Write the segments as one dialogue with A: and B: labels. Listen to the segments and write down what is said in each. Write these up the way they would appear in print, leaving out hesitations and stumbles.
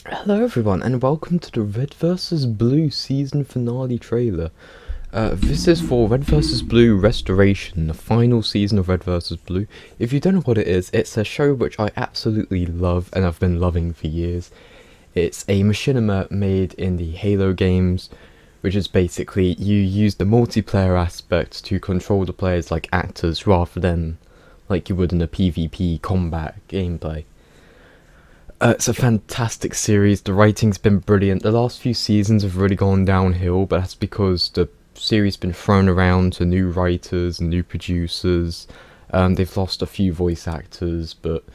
A: Hello everyone and welcome to the Red vs Blue season finale trailer. This is for Red vs Blue Restoration, the final season of Red vs Blue. If you don't know what it is, it's a show which I absolutely love and I've been loving for years. It's a machinima made in the Halo games, which is basically you use the multiplayer aspect to control the players like actors rather than like you would in a PvP combat gameplay. It's a fantastic series, the writing's been brilliant. The last few seasons have really gone downhill, but that's because the series has been thrown around to new writers and new producers. They've lost a few voice actors, but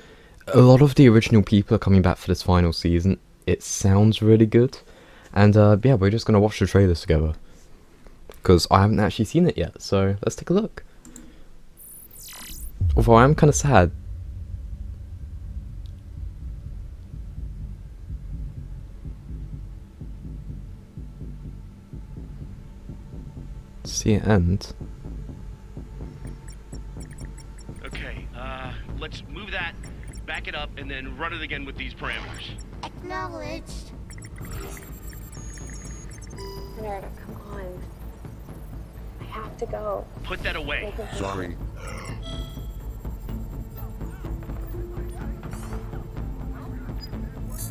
A: a lot of the original people are coming back for this final season. It sounds really good, and yeah, we're just going to watch the trailers together, because I haven't actually seen it yet, so let's take a look. Although I am kind of sad. See it end.
B: Okay, let's move that, back it up, and then run it again with these parameters.
C: Acknowledged.
D: Meredith, come on. I have to go.
B: Put that away.
E: Sorry.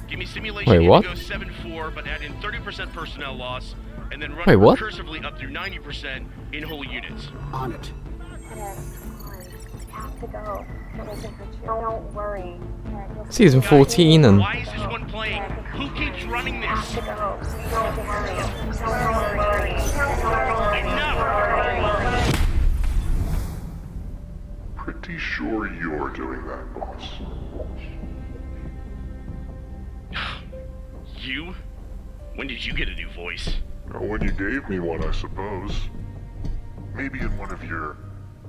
B: Give me simulation
A: Wait, what?
B: Indigo 7-4, but add in 30% personnel loss, and then run
A: Wait,
B: it
A: what?
B: recursively up through 90% in whole units.
E: On it.
D: Meredith, come on. I have to go. It doesn't hurt you. Don't worry. Meredith, you'll
A: Season
D: see.
A: 14 and...
B: Why is this one playing? Who keeps running
D: I have
B: this?
D: to go. Don't worry. Don't worry.
B: Enough!
F: Pretty sure you're doing that, boss.
B: You? When did you get a new voice?
F: Well, when you gave me one, I suppose. Maybe in one of your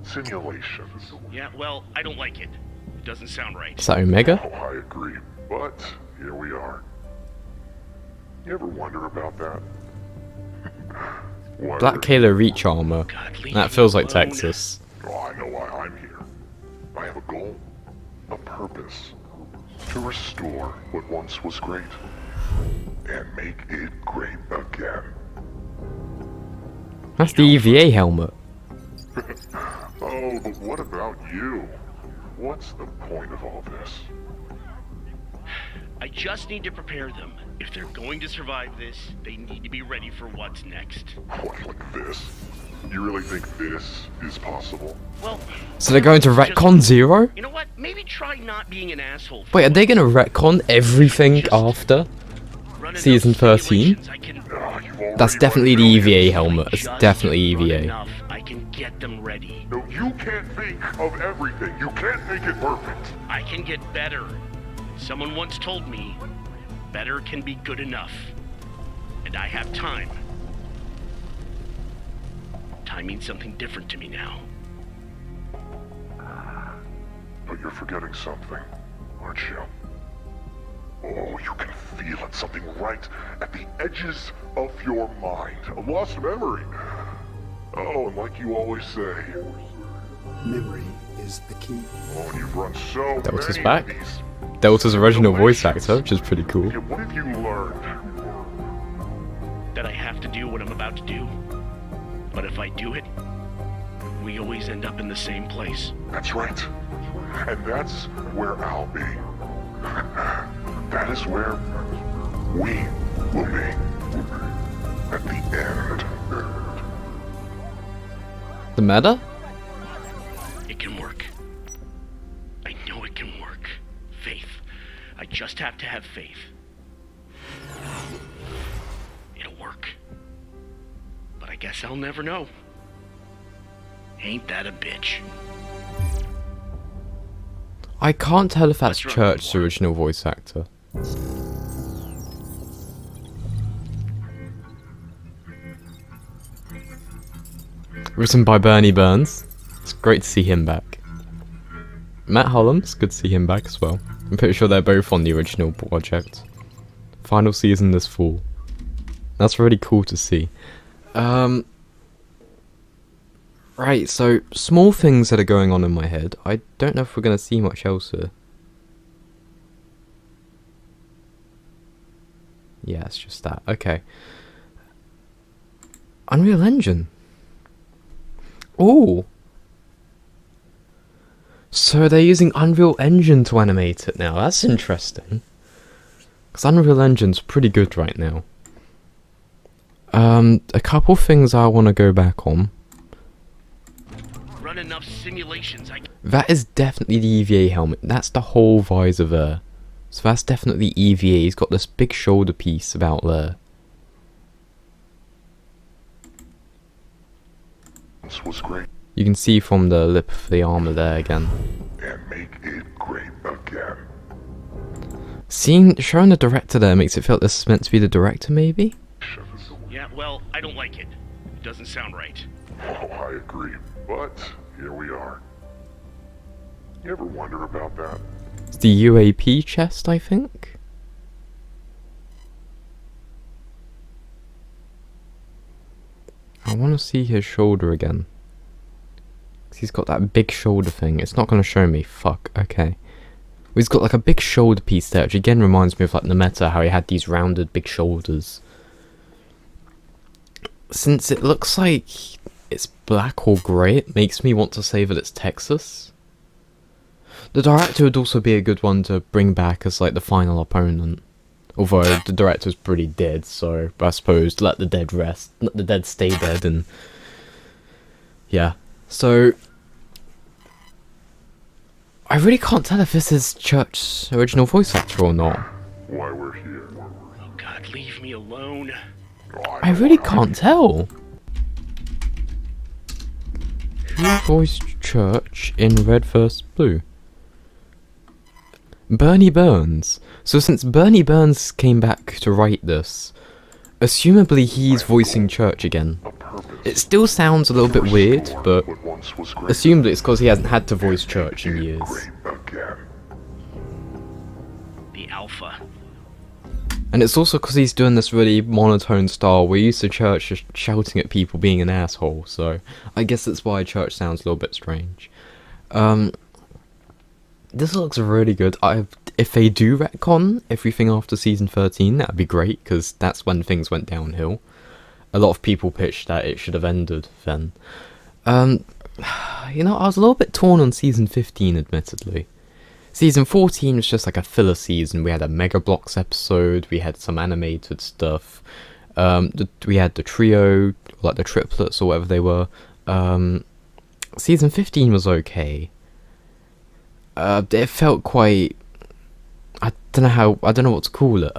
F: simulations.
B: Yeah, well, I don't like it. It doesn't sound right.
A: Is that Omega?
F: Oh, I agree. But here we are. You ever wonder about that? Why
A: Black
F: we're-
A: Halo Reach armor.
B: God, leave
A: That
B: me
A: feels like
B: alone.
A: Texas.
F: Oh, I know why I'm here. I have a goal, a purpose. To restore what once was great. And make it great again.
A: That's the EVA helmet.
F: Oh, but what about you? What's the point of all this?
B: I just need to prepare them. If they're going to survive this, they need to be ready for what's next.
F: What, like this? You really think this is possible?
B: Well,
A: So they're going to retcon Zero?
B: you know what? Maybe try not being an asshole.
A: Wait, are they going to retcon everything after?
B: Run enough
A: Season 13?
B: simulations, I can
F: Ah, you've already
A: That's
F: run
A: definitely the
F: millions.
A: EVA helmet. It's
B: just
A: definitely
B: run
A: EVA.
B: enough, I can get them ready.
F: No, you can't think of everything. You can't make it perfect.
B: I can get better. Someone once told me, better can be good enough. And I have time. Time means something different to me now.
F: But you're forgetting something, aren't you? Oh, you can feel it. Something right at the edges of your mind. A lost memory. Oh, and like you always say,
E: Memory is the key.
F: oh, and you've run so
A: Delta's
F: many
A: back.
F: of these
A: Delta's original voice
F: simulations.
A: actor, which is pretty cool.
F: Yeah, what have you learned?
B: That I have to do what I'm about to do. But if I do it, we always end up in the same place.
F: That's right. And that's where I'll be. That is where we will be. At the end.
A: The meta?
B: It can work. I know it can work. Faith. I just have to have faith. It'll work. But I guess I'll never know. Ain't that a bitch?
A: I can't tell if that's
B: Let's run.
A: Church's original voice actor. Written by Bernie Burns. It's great to see him back. Matt Hollums, good to see him back as well. I'm pretty sure they're both on the original project. Final season this fall. That's really cool to see. Right, so small things that are going on in my head. I don't know if we're going to see much else here. Yeah, it's just that. Okay. Unreal Engine. Ooh. So they're using Unreal Engine to animate it now. That's interesting. Because Unreal Engine's pretty good right now. A couple things I want to go back on.
B: Run enough simulations.
A: That is definitely the EVA helmet. That's the whole visor there. So that's definitely EVA. He's got this big shoulder piece about there.
F: This was great.
A: You can see from the lip of the armor there again.
F: And make it great again.
A: Showing the director there makes it feel like this is meant to be the director, maybe?
B: Yeah, well, I don't like it. It doesn't sound right.
F: Oh, I agree. But here we are. You ever wonder about that?
A: It's the UAP chest, I think? I want to see his shoulder again. 'Cause he's got that big shoulder thing. It's not going to show me. Fuck. Okay. Well, he's got like a big shoulder piece there, which again reminds me of like Nemeta, how he had these rounded big shoulders. Since it looks like it's black or grey, it makes me want to say that it's Texas. The director would also be a good one to bring back as like the final opponent. Although the director's pretty dead, so I suppose let the dead rest, let the dead stay dead, and yeah. So I really can't tell if this is Church's original voice actor or not.
F: Why we're here.
B: Oh God, leave me alone.
A: I really can't tell. Who voiced Church in Red vs. Blue? Bernie Burns. So since Bernie Burns came back to write this, assumably he's voicing Church again. It still sounds a little bit weird, but assumably it's because he hasn't had to voice Church in years.
B: The Alpha.
A: And it's also because he's doing this really monotone style. We're used to Church just shouting at people being an asshole, so I guess that's why Church sounds a little bit strange. This looks really good. If they do retcon everything after season 13, that'd be great, because that's when things went downhill. A lot of people pitched that it should have ended then. You know, I was a little bit torn on season 15, admittedly. Season 14 was just like a filler season. We had a Mega Bloks episode, we had some animated stuff, we had the trio, like the triplets or whatever they were. Season 15 was okay. It felt quite... I don't know what to call it.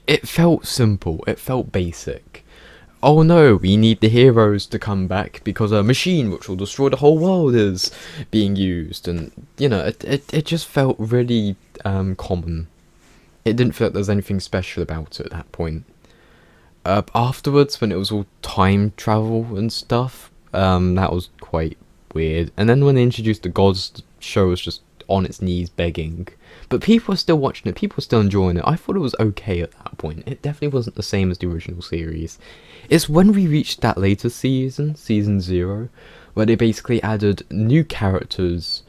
A: It felt simple, it felt basic. Oh no, we need the heroes to come back because a machine which will destroy the whole world is being used, and you know, it just felt really common. It didn't feel like there was anything special about it at that point. Afterwards, when it was all time travel and stuff, that was quite weird. And then when they introduced the gods, the show was just on its knees begging. But people were still watching it, people were still enjoying it. I thought it was okay at that point. It definitely wasn't the same as the original series. It's when we reached that later season, season 0, where they basically added new characters,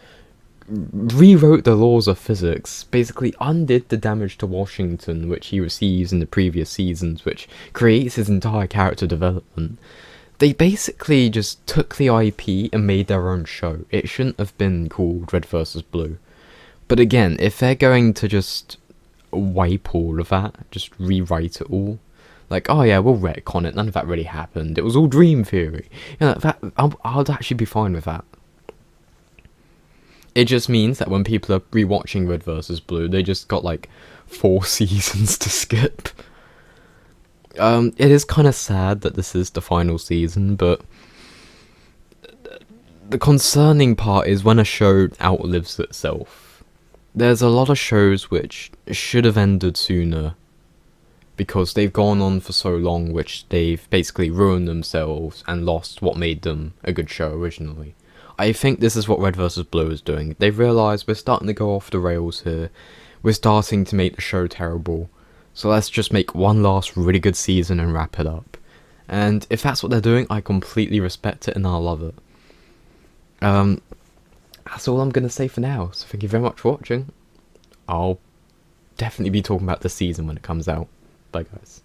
A: rewrote the laws of physics, basically undid the damage to Washington which he receives in the previous seasons, which creates his entire character development. They basically just took the IP and made their own show. It shouldn't have been called Red vs. Blue. But again, if they're going to just wipe all of that, just rewrite it all, like, oh yeah, we'll retcon it, none of that really happened, it was all dream theory, you know, that I'd actually be fine with that. It just means that when people are rewatching Red vs. Blue, they just got like 4 seasons to skip. It is kind of sad that this is the final season, but the concerning part is when a show outlives itself. There's a lot of shows which should have ended sooner because they've gone on for so long, which they've basically ruined themselves and lost what made them a good show originally. I think this is what Red vs. Blue is doing. They've realised we're starting to go off the rails here. We're starting to make the show terrible. So let's just make one last really good season and wrap it up. And if that's what they're doing, I completely respect it and I love it. That's all I'm going to say for now. So thank you very much for watching. I'll definitely be talking about the season when it comes out. Bye guys.